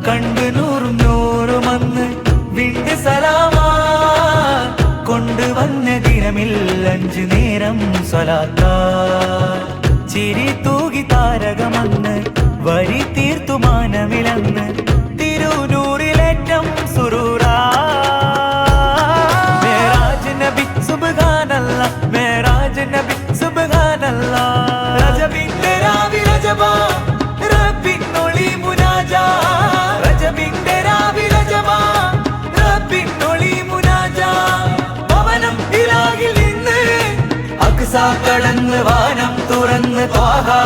കണ്ട് നൂറും നൂറും അന്ന് വിണ്ട് സലാമാ കൊണ്ടുവന്ന ദിനമിൽ 5 നേരം സ്വലാത്താ ചിരി തൂകി താരകമന്ന് വരി തീർത്തു മാനമിലന്ന് തിരുനൂറിലേറ്റം സുറൂറാ മേരാജ് നബി സുബ്ഹാനല്ലാഹ് മേരാജ് നബി സുബ്ഹാനല്ലാഹ് രജബിന്റെ രാവി രജബാ റബ്ബിനൊളി മുനാജാ രജബിന്റെ രാവി രജബാ റബ്ബിനൊളി മുനാജാ ഭവനം ഇലാഹിൽ നിന്ന് അക്സാ കടന്ന് വാനം തുറന്ന് ത്വാഹാ